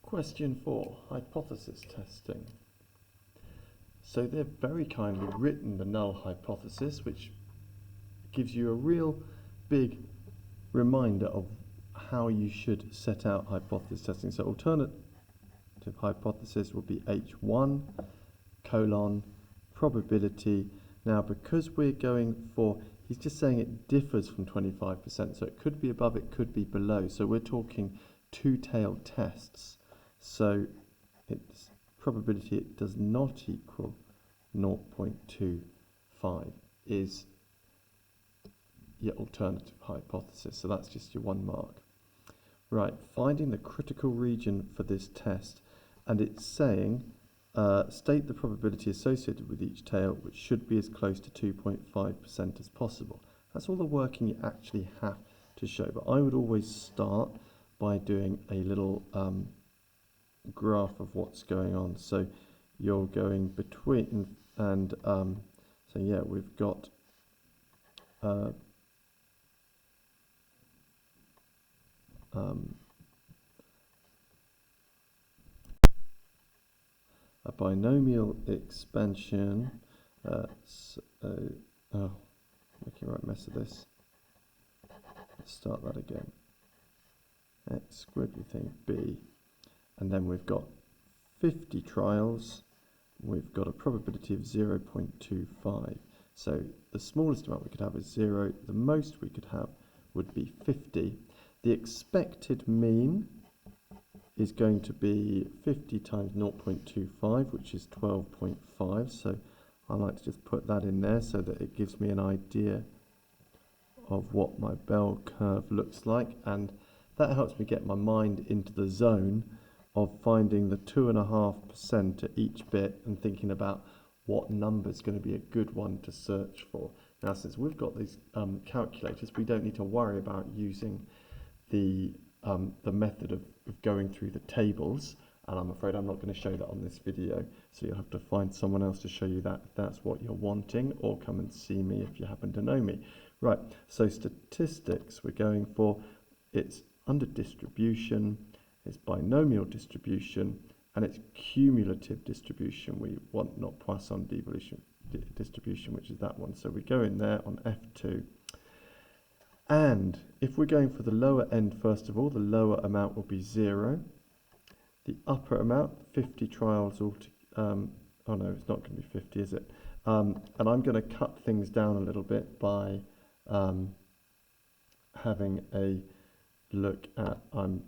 Question 4, hypothesis testing. So they've very kindly written the null hypothesis, which gives you a real big reminder of how you should set out hypothesis testing. So alternative hypothesis will be H1 colon probability. Now because we're going for, he's just saying it differs from 25%, so it could be above, it could be below. So we're talking two-tailed tests. So its probability it does not equal 0.25 is your alternative hypothesis. So that's just your 1 mark. Right, finding the critical region for this test, and it's saying state the probability associated with each tail, which should be as close to 2.5% as possible. That's all the working you actually have to show, but I would always start by doing a little graph of what's going on. So you're going between, and so yeah, we've got a binomial expansion. Making a right mess of this. Let's start that again. X squiggly thing B, and then we've got 50 trials. We've got a probability of 0.25. So the smallest amount we could have is 0. The most we could have would be 50. The expected mean is going to be 50 times 0.25, which is 12.5. So I like to just put that in there so that it gives me an idea of what my bell curve looks like, and that helps me get my mind into the zone of finding the 2.5% at each bit and thinking about what number is going to be a good one to search for. Now, since we've got these calculators, we don't need to worry about using the method of going through the tables, and I'm afraid I'm not going to show that on this video, so you'll have to find someone else to show you that if that's what you're wanting, or come and see me if you happen to know me. Right, so statistics we're going for, it's under distribution, it's binomial distribution, and it's cumulative distribution. We want not Poisson distribution, which is that one. So we go in there on F2. And if we're going for the lower end, first of all, the lower amount will be 0. The upper amount, 50 trials oh no, it's not going to be 50, is it? And I'm going to cut things down a little bit by having a look at, I'm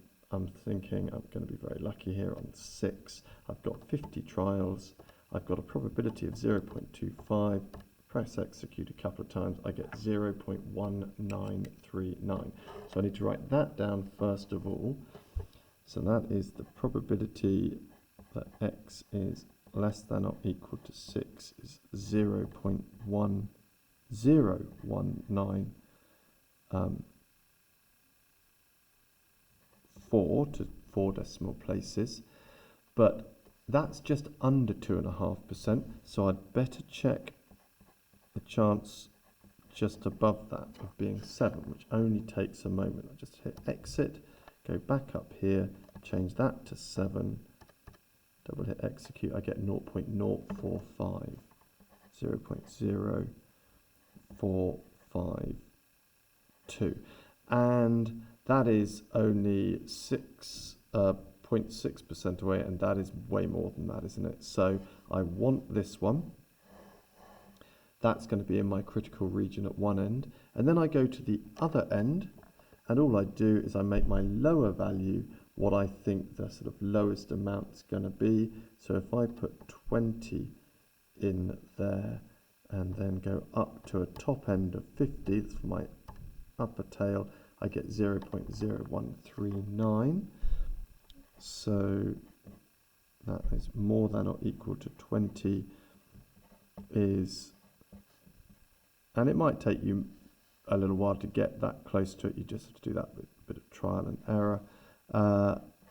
thinking I'm going to be very lucky here on 6. I've got 50 trials. I've got a probability of 0.25. Press execute a couple of times. I get 0.1939. So I need to write that down first of all. So that is the probability that x is less than or equal to 6 is 0.1019 4 to 4 decimal places, but that's just under 2.5%, so I'd better check the chance just above that of being 7, which only takes a moment. I'll just hit exit, go back up here, change that to 7, double hit execute, I get 0.045, 0.0452, and that is only 6.6% away, and that is way more than that, isn't it? So I want this one. That's going to be in my critical region at one end, and then I go to the other end, and all I do is I make my lower value what I think the sort of lowest amount is going to be. So if I put 20 in there and then go up to a top end of 50, that's for my upper tail, I get 0.0139. So that is more than or equal to 20 is, and it might take you a little while to get that close to it. You just have to do that with a bit of trial and error.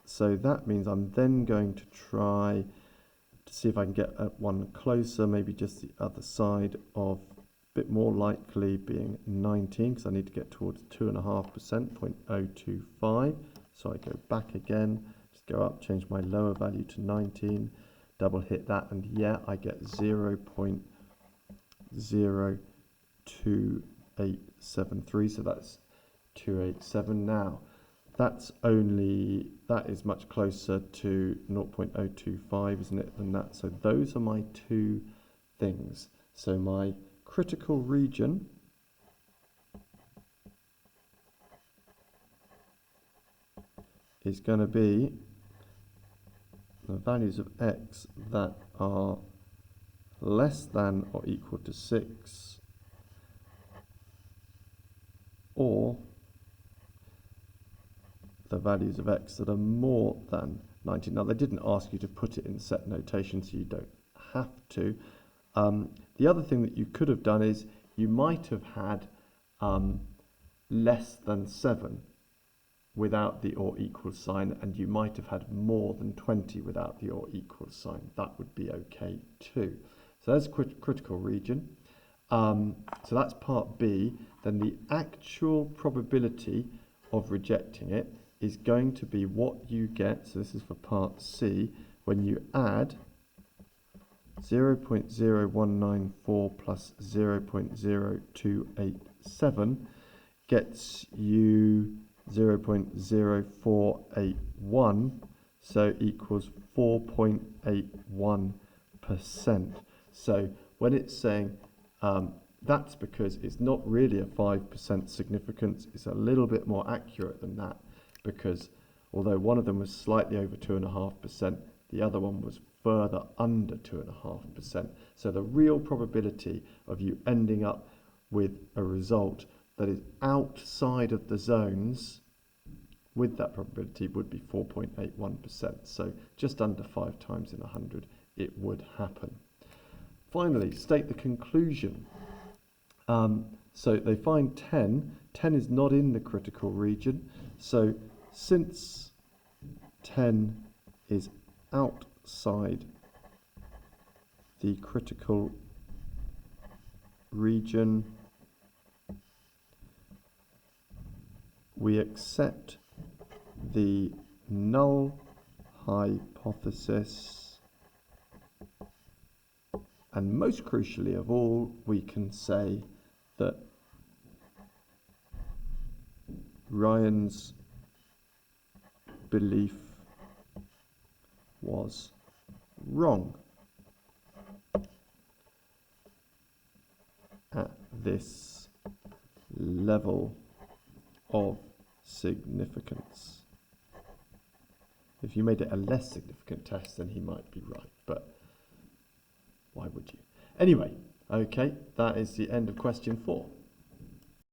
So that means I'm then going to try to see if I can get one closer, maybe just the other side of, a bit more likely being 19, because I need to get towards 2.5%, 0.025. So I go back again, just go up, change my lower value to 19, double hit that, and yeah, I get 0.02873, so that's 287 now. That is much closer to 0.025, isn't it, than that? So those are my two things. So my critical region is going to be the values of x that are less than or equal to 6, or the values of x that are more than 19. Now, they didn't ask you to put it in set notation, so you don't have to. The other thing that you could have done is you might have had less than 7 without the or equal sign, and you might have had more than 20 without the or equal sign. That would be okay too. So that's critical region. So that's part B. Then the actual probability of rejecting it is going to be what you get. So this is for part C. When you add 0.0194 plus 0.0287 gets you 0.0481, so equals 4.81%. So when it's saying that's because it's not really a 5% significance, it's a little bit more accurate than that, because although one of them was slightly over 2.5%, the other one was further under 2.5%. So the real probability of you ending up with a result that is outside of the zones with that probability would be 4.81%. So just under 5 times in 100 it would happen. Finally, state the conclusion. So they find 10. 10 is not in the critical region. So since 10 is outside the critical region, we accept the null hypothesis, and most crucially of all, we can say that Ryan's belief was wrong at this level of significance. If you made it a less significant test, then he might be right, but why would you? Anyway, okay, that is the end of question 4.